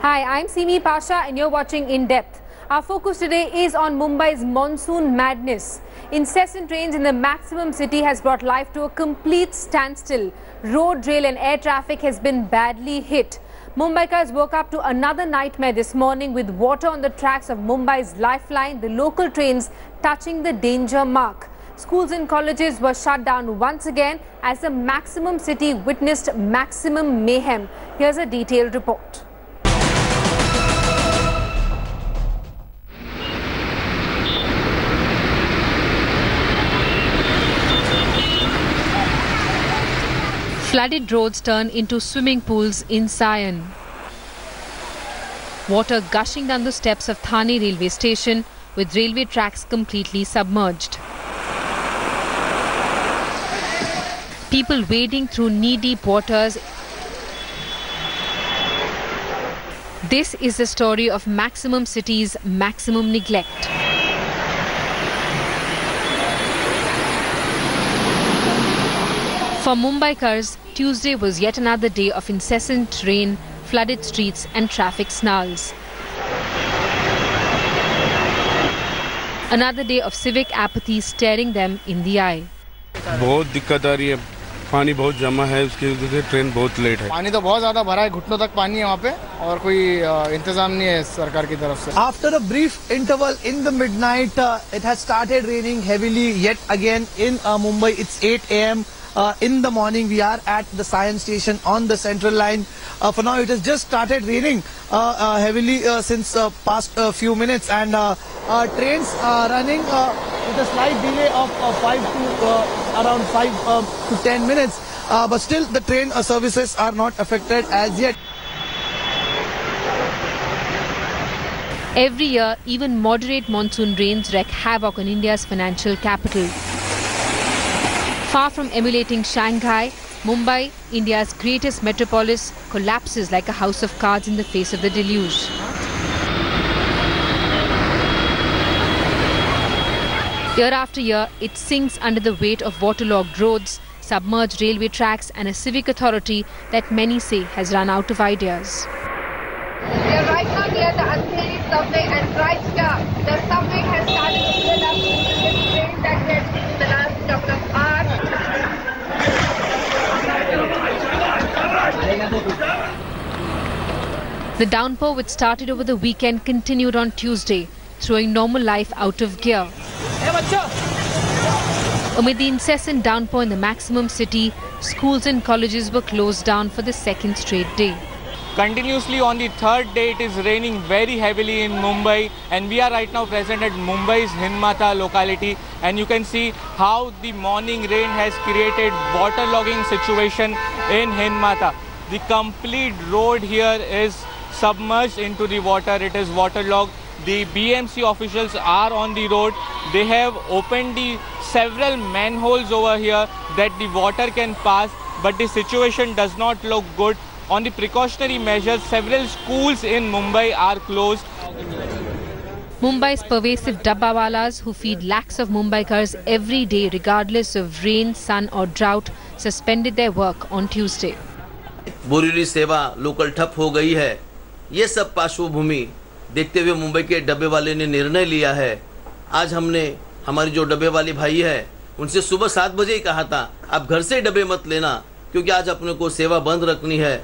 Hi, I'm Simi Pasha and you're watching In Depth. Our focus today is on Mumbai's monsoon madness. Incessant rains in the maximum city has brought life to a complete standstill. Road, rail and air traffic has been badly hit. Mumbaikars woke up to another nightmare this morning with water on the tracks of Mumbai's lifeline, the local trains touching the danger mark. Schools and colleges were shut down once again as the maximum city witnessed maximum mayhem. Here's a detailed report. Flooded roads turn into swimming pools in Sion. Water gushing down the steps of Thane railway station with railway tracks completely submerged. People wading through knee-deep waters. This is the story of maximum city's maximum neglect. For Mumbaikars, Tuesday was yet another day of incessant rain, flooded streets and traffic snarls. Another day of civic apathy staring them in the eye. बहुत दिक्कत आ रही है, पानी बहुत जमा है, उसकी वजह से ट्रेन बहुत लेट है. पानी तो बहुत ज़्यादा भरा है, घुटनों तक पानी है वहाँ पे और कोई इंतजाम नहीं है सरकार की तरफ से. After a brief interval in the midnight, it has started raining heavily yet again in Mumbai. It's 8 a.m. In the morning. We are at the Sion station on the central line. For now it has just started raining heavily since past few minutes, and trains are running with a slight delay of around 5 to 10 minutes, but still the train services are not affected as yet. Every year, even moderate monsoon rains wreak havoc on India's financial capital. Far from emulating Shanghai, Mumbai, India's greatest metropolis, collapses like a house of cards in the face of the deluge. Year after year, it sinks under the weight of waterlogged roads, submerged railway tracks and a civic authority that many say has run out of ideas. We are right now near the Andheri subway, and right here, the subway has started to fill up with rain that we had seen in the last couple of hours. The downpour, which started over the weekend, continued on Tuesday, throwing normal life out of gear. Amid the incessant downpour in the maximum city, schools and colleges were closed down for the second straight day. Continuously on the third day, it is raining very heavily in Mumbai, and we are right now present at Mumbai's Hinmata locality, and you can see how the morning rain has created waterlogging situation in Hinmata. The complete road here is submerged into the water. It is waterlogged. The BMC officials are on the road. They have opened the several manholes over here that the water can pass, but the situation does not look good. On the precautionary measures, several schools in Mumbai are closed. Mumbai's pervasive dabbawalas, who feed lakhs of Mumbaikars every day regardless of rain, sun or drought, suspended their work on Tuesday. Borivali सेवा local ठप हो गई है. ये सब पार्श्वभूमि देखते हुए मुंबई के डब्बे वाले ने निर्णय लिया है. आज हमने हमारी जो डब्बे वाले भाई है उनसे सुबह 7 बजे ही कहा था, आप घर से डब्बे मत लेना क्योंकि आज अपने को सेवा बंद रखनी है.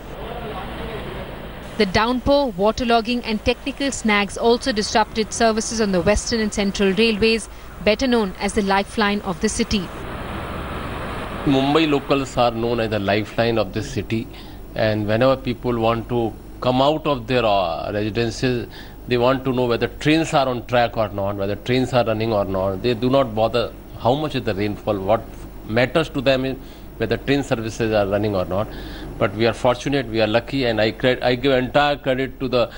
The downpour, waterlogging and technical snags also disrupted services on the western and central railways, better known as the lifeline of the city. Mumbai locals are known as the lifeline of the city, and whenever people want to come out of their residences, they want to know whether trains are on track or not, whether trains are running or not. They do not bother how much is the rainfall. What matters to them is whether train services are running or not. But we are fortunate, we are lucky, and I give entire credit to the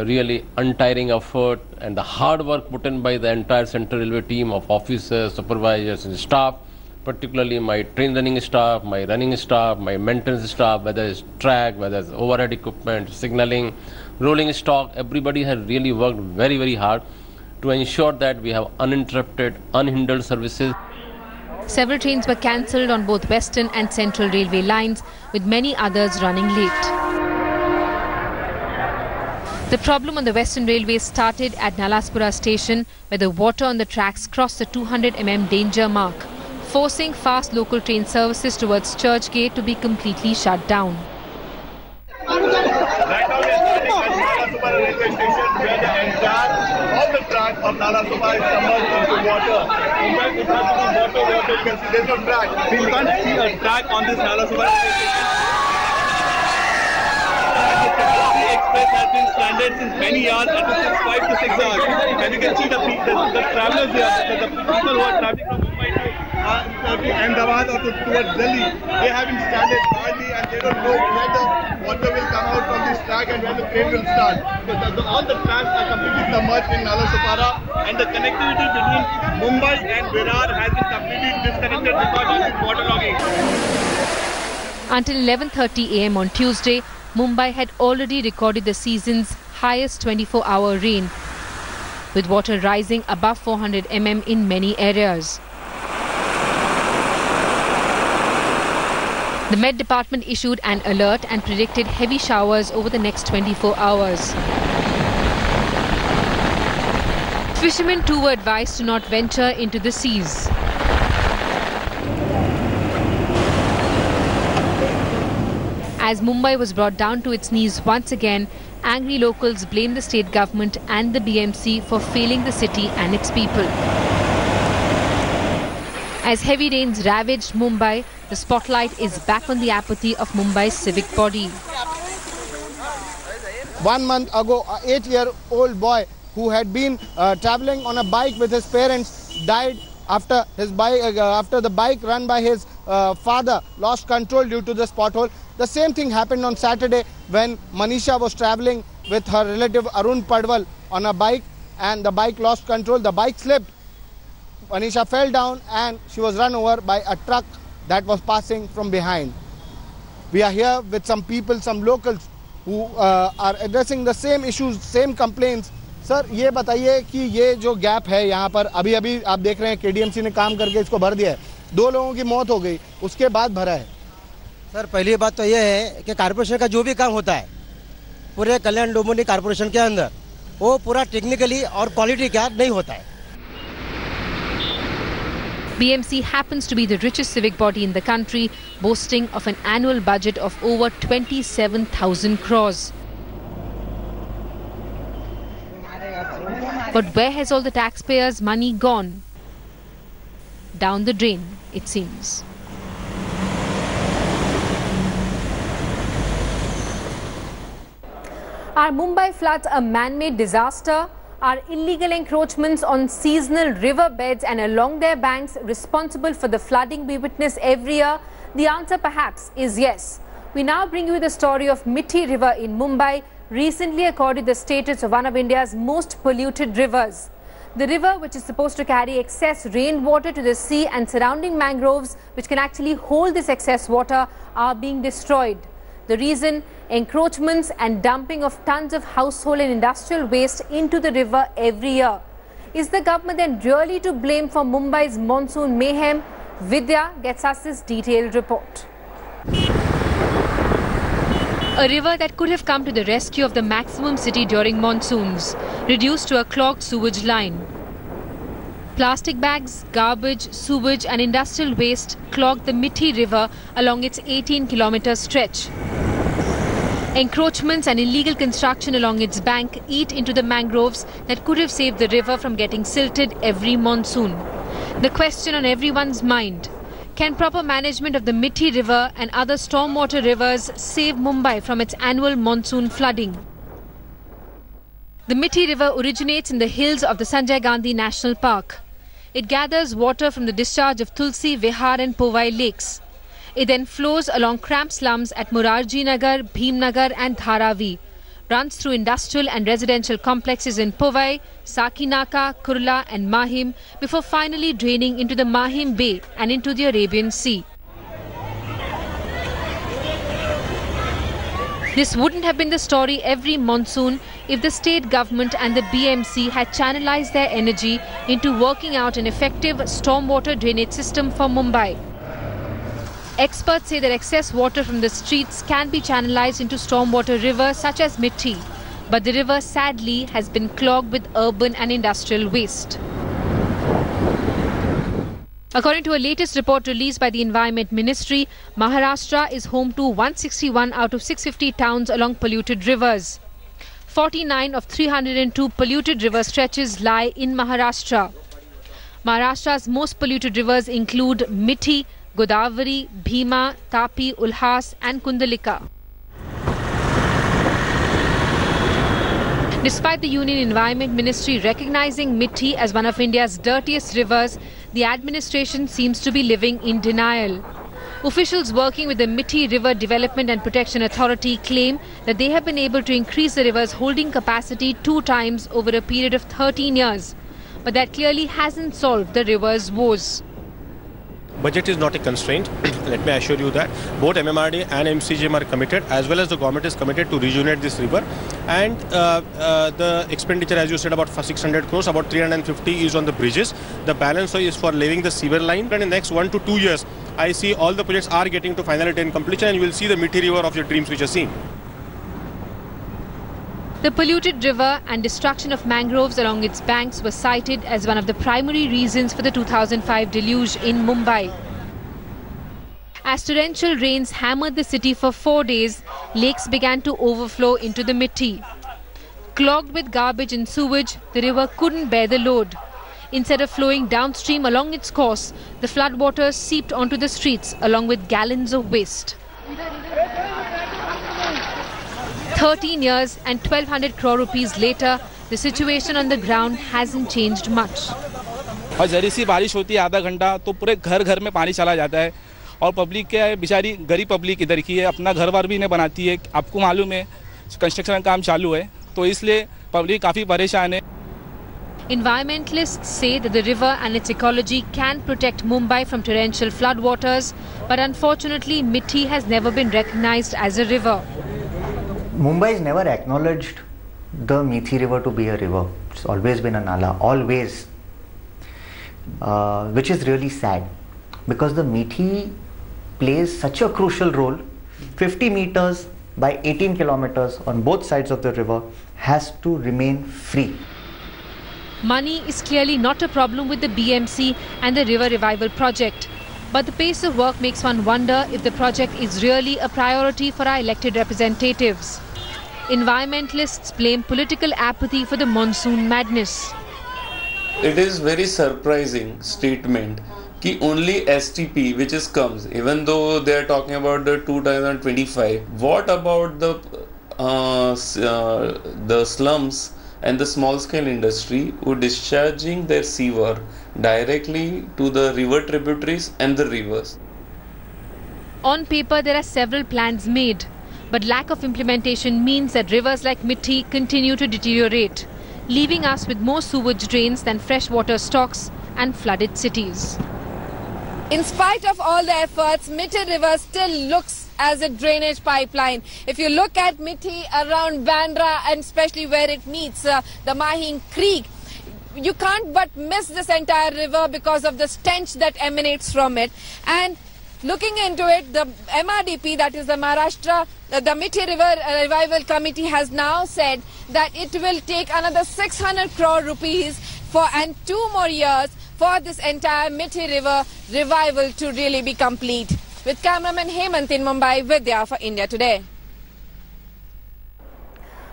really untiring effort and the hard work put in by the entire Central Railway team of officers, supervisors and staff, particularly my train running staff, my running staff, my maintenance staff, whether it's track, whether it's overhead equipment, signalling, rolling stock. Everybody has really worked very, very hard to ensure that we have uninterrupted, unhindered services. Several trains were cancelled on both Western and Central Railway lines, with many others running late. The problem on the Western Railway started at Nalaspura station, where the water on the tracks crossed the 200 mm danger mark, forcing fast local train services towards Churchgate to be completely shut down. Right now we are standing at Nalaspura railway station, where all the track of Nalaspura is submerged into water. In fact, it has to be water. You can see there's no track. We can't see a track on this Nalaspura railway station. The express has been stranded since many hours, at least 5 to 6 hours. And you can see the travelers here, the people who are traveling from Mumbai to Ahmedabad or towards Delhi, they have been stranded badly and they don't know where the water will come out from this track and where the train will start. So all the tracks are completely submerged in Nalaspura, and the connectivity between Mumbai and Virar has been completely disconnected because of this waterlogging. Until 11:30 am on Tuesday, Mumbai had already recorded the season's highest 24-hour rain, with water rising above 400 mm in many areas. The Met Department issued an alert and predicted heavy showers over the next 24 hours. Fishermen too were advised to not venture into the seas. As Mumbai was brought down to its knees once again, angry locals blamed the state government and the BMC for failing the city and its people. As heavy rains ravaged Mumbai, the spotlight is back on the apathy of Mumbai's civic body. 1 month ago, an 8-year-old boy who had been traveling on a bike with his parents died after the bike run by his father lost control due to this pothole. The same thing happened on Saturday when Manisha was traveling with her relative Arun Padwal on a bike, and the bike lost control. The bike slipped. Manisha fell down and she was run over by a truck that was passing from behind. We are here with some people, some locals who are addressing the same issues, same complaints. Sir ये बताइए कि ये जो gap है यहाँ पर अभी आप देख रहे हैं केडीएमसी ने काम करके इसको भर दिया है, 2 लोगों की मौत हो गई, उसके बाद भरा है। सर पहली बात तो ये है कि कारपोरेशन का जो भी काम होता है पूरे कल्याण डोंबिवली कारपोरेशन के अंदर वो पूरा टेक्निकली और क्वालिटी का नहीं होता है। BMC happens to be the richest civic body in the country, boasting of an annual budget of over 27,000 crores. But where has all the taxpayers' money gone? Down the drain, it seems. Are Mumbai floods a man-made disaster? Are illegal encroachments on seasonal river beds and along their banks responsible for the flooding we witness every year? The answer perhaps is yes. We now bring you the story of Mithi River in Mumbai, recently accorded the status of one of India's most polluted rivers. The river, which is supposed to carry excess rainwater to the sea, and surrounding mangroves which can actually hold this excess water, are being destroyed. The reason? Encroachments and dumping of tons of household and industrial waste into the river every year. Is the government then really to blame for Mumbai's monsoon mayhem? Vidya gets us this detailed report. A river that could have come to the rescue of the maximum city during monsoons, reduced to a clogged sewage line. Plastic bags, garbage, sewage and industrial waste clogged the Mithi River along its 18-kilometer stretch. Encroachments and illegal construction along its bank eat into the mangroves that could have saved the river from getting silted every monsoon. The question on everyone's mind: can proper management of the Mithi River and other stormwater rivers save Mumbai from its annual monsoon flooding? The Mithi River originates in the hills of the Sanjay Gandhi National Park. It gathers water from the discharge of Tulsi, Vihar and Powai lakes. It then flows along cramped slums at Morarji Nagar, Bhimnagar and Dharavi, runs through industrial and residential complexes in Powai, Sakinaka, Kurla and Mahim before finally draining into the Mahim Bay and into the Arabian Sea. This wouldn't have been the story every monsoon if the state government and the BMC had channelized their energy into working out an effective stormwater drainage system for Mumbai. Experts say that excess water from the streets can be channelized into stormwater rivers such as Mithi. But the river sadly has been clogged with urban and industrial waste. According to a latest report released by the Environment Ministry, Maharashtra is home to 161 out of 650 towns along polluted rivers. 49 of 302 polluted river stretches lie in Maharashtra. Maharashtra's most polluted rivers include Mithi, Godavari, Bhima, Tapi, Ulhas and Kundalika. Despite the Union Environment Ministry recognizing Mithi as one of India's dirtiest rivers, the administration seems to be living in denial. Officials working with the Mithi River Development and Protection Authority claim that they have been able to increase the river's holding capacity 2 times over a period of 13 years. But that clearly hasn't solved the river's woes. Budget is not a constraint. Let me assure you that both MMRD and MCGM are committed, as well as the government is committed to rejuvenate this river. And the expenditure, as you said, about 600 crores, about 350 is on the bridges. The balance is for laying the sewer line. And in the next 1 to 2 years, I see all the projects are getting to finality and completion, and you will see the Mithi river of your dreams which are seen. The polluted river and destruction of mangroves along its banks was cited as one of the primary reasons for the 2005 deluge in Mumbai. As torrential rains hammered the city for 4 days, lakes began to overflow into the Mithi. Clogged with garbage and sewage, the river couldn't bear the load. Instead of flowing downstream along its course, the floodwaters seeped onto the streets along with gallons of waste. 13 years and 1,200 crore rupees later, the situation on the ground hasn't changed much. और जरी सी बारिश होती है आधा घंटा तो पूरे घर घर में पानी चला जाता है और पब्लिक क्या है, बेचारी गरीब पब्लिक इधर की है, अपना घर बार भी नहीं बनाती है. आपको मालूम है कंस्ट्रक्शन का काम चालू है, तो इसलिए पब्लिक काफ़ी परेशान है. Environmentalists say that the river and its ecology can protect Mumbai from torrential floodwaters, but unfortunately Mithi has never been recognized as a river. Mumbai has never acknowledged the Mithi river to be a river. It's always been a nala, always, which is really sad, because the Mithi plays such a crucial role. 50 meters by 18 kilometers on both sides of the river has to remain free. Money is clearly not a problem with the BMC and the River Revival project. But the pace of work makes one wonder if the project is really a priority for our elected representatives. Environmentalists blame political apathy for the monsoon madness. It is very surprising statement कि only STP which is comes, even though they are talking about the 2025. What about the slums and the small-scale industry who discharging their sewer directly to the river tributaries and the rivers? On paper, there are several plans made, but lack of implementation means that rivers like Mithi continue to deteriorate, leaving us with more sewage drains than freshwater stocks and flooded cities. In spite of all the efforts, Mithi River still looks as a drainage pipeline. If you look at Mithi around Bandra and especially where it meets the Mahing Creek, you can't but miss this entire river because of the stench that emanates from it. And looking into it, the MRDP, that is the Maharashtra, the Mithi River Revival Committee, has now said that it will take another 600 crore rupees and 2 more years for this entire Mithi River revival to really be complete. With cameraman Hemant in Mumbai, Vidya for India Today.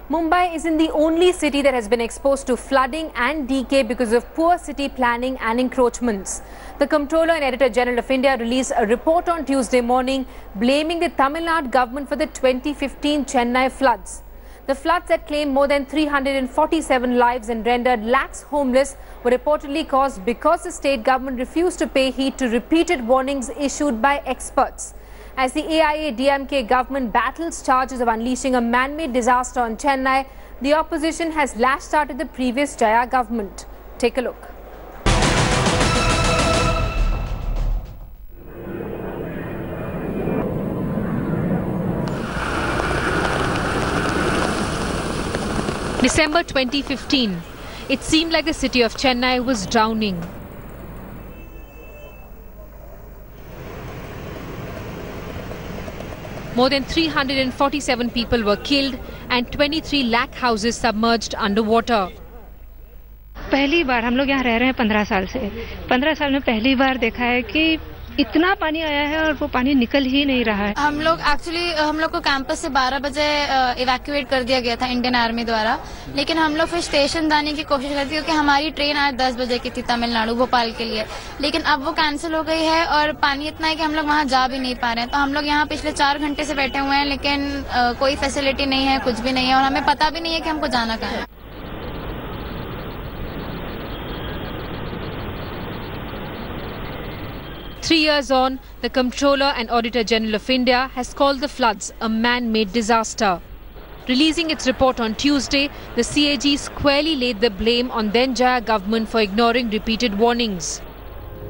Mumbai isn't the only city that has been exposed to flooding and decay because of poor city planning and encroachments. The Comptroller and Editor General of India released a report on Tuesday morning blaming the Tamil Nadu government for the 2015 Chennai floods. The floods that claimed more than 347 lives and rendered lakhs homeless were reportedly caused because the state government refused to pay heed to repeated warnings issued by experts. As the AIA-DMK government battles charges of unleashing a man-made disaster on Chennai, the opposition has lashed out at the previous Jaya government. Take a look. December 2015. It seemed like the city of Chennai was drowning. More than 347 people were killed and 23 lakh houses submerged underwater. पहली बार हम लोग यहाँ रह रहे हैं 15 साल से 15 साल में पहली बार देखा है कि इतना पानी आया है और वो पानी निकल ही नहीं रहा है। हम लोग को कैंपस से 12 बजे इवैक्यूएट कर दिया गया था इंडियन आर्मी द्वारा, लेकिन हम लोग फिर स्टेशन जाने की कोशिश करते क्योंकि हमारी ट्रेन आज 10 बजे की थी तमिलनाडु भोपाल के लिए, लेकिन अब वो कैंसिल हो गई है और पानी इतना है कि हम लोग वहाँ जा भी नहीं पा रहे हैं। तो हम लोग यहाँ पिछले 4 घंटे से बैठे हुए हैं, लेकिन कोई फैसिलिटी नहीं है, कुछ भी नहीं है और हमें पता भी नहीं है कि हमको जाना कहाँ है। Three years on, the Comptroller and Auditor General of India has called the floods a man-made disaster. Releasing its report on Tuesday, the CAG squarely laid the blame on then Jaya government for ignoring repeated warnings.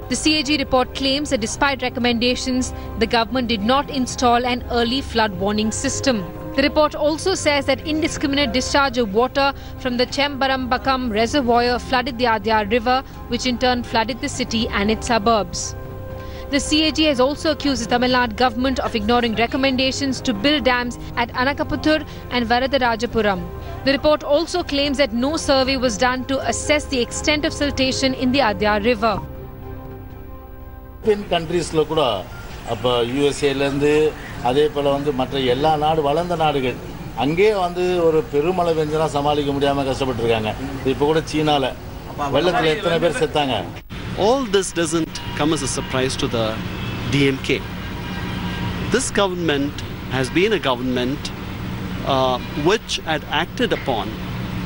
The CAG report claims that despite recommendations, the government did not install an early flood warning system. The report also says that indiscriminate discharge of water from the Chembarambakam reservoir flooded the Adyar river, which in turn flooded the city and its suburbs. The CAG has also accused the Tamil Nadu government of ignoring recommendations to build dams at Anakaputtur and Varadarajapuram. The report also claims that no survey was done to assess the extent of siltation in the Adyar river. In countries lo kuda appo USA la irundhu adhe pola vandu matra ella naadu valanda nadugal ange vandu oru perumala venjana samalika mudiyama kashapattirukanga ipo kuda China la vellathila ethana per settanga. All this doesn't come as a surprise to the DMK. This government has been a government which had acted upon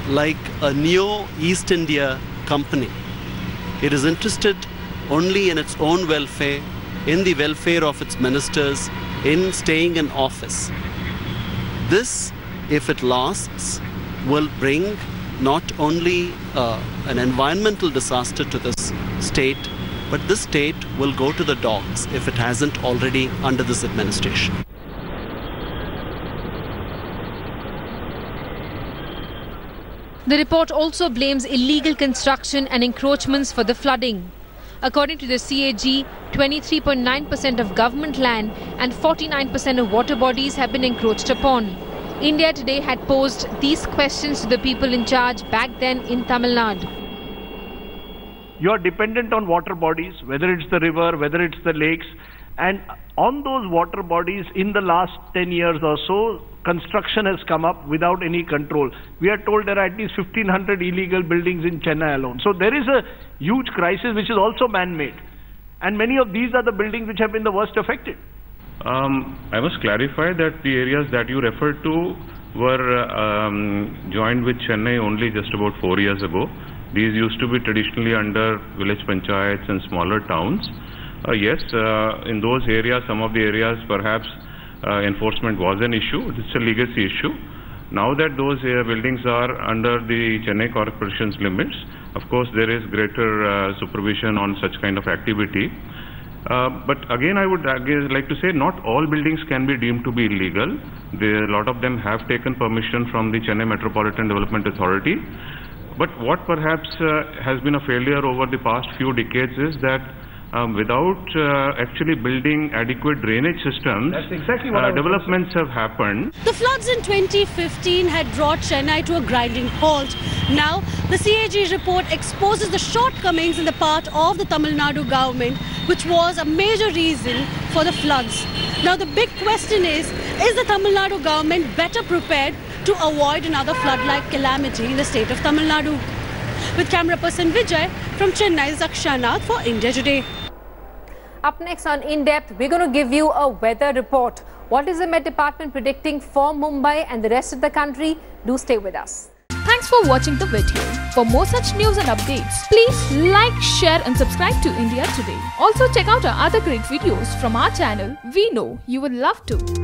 like a neo-East India company. It is interested only in its own welfare, in the welfare of its ministers, in staying in office. This, if it lasts, will bring not only an environmental disaster to this state, but this state will go to the dogs if it hasn't already under this administration. The report also blames illegal construction and encroachments for the flooding. According to the CAG, 23.9% of government land and 49% of water bodies have been encroached upon. India Today had posed these questions to the people in charge back then in Tamil Nadu. You are dependent on water bodies, whether it's the river, whether it's the lakes, and on those water bodies in the last 10 years or so, construction has come up without any control. We are told there are at least 1,500 illegal buildings in Chennai alone. So there is a huge crisis which is also man-made. And many of these are the buildings which have been the worst affected. I must clarify that the areas that you referred to were joined with Chennai only just about 4 years ago. These used to be traditionally under village panchayats and smaller towns. Yes, in those areas, some of the areas perhaps enforcement was an issue. It's a legacy issue. Now that those buildings are under the Chennai Corporation's limits, of course there is greater supervision on such kind of activity. But again, I would like to say not all buildings can be deemed to be illegal. A lot of them have taken permission from the Chennai Metropolitan Development Authority. But what perhaps has been a failure over the past few decades is that without actually building adequate drainage systems, that's exactly what developments have happened. The floods in 2015 had brought Chennai to a grinding halt. Now, the CAG report exposes the shortcomings in the part of the Tamil Nadu government, which was a major reason for the floods. Now, the big question is the Tamil Nadu government better prepared to avoid another flood-like calamity in the state of Tamil Nadu? With camera person Vijay from Chennai, Zakshanath for India Today. Up next on In Depth, we're going to give you a weather report. What is the Met Department predicting for Mumbai and the rest of the country? Do stay with us. Thanks for watching the video. For more such news and updates, please like, share and subscribe to India Today. Also check out our other great videos from our channel. We know you would love to.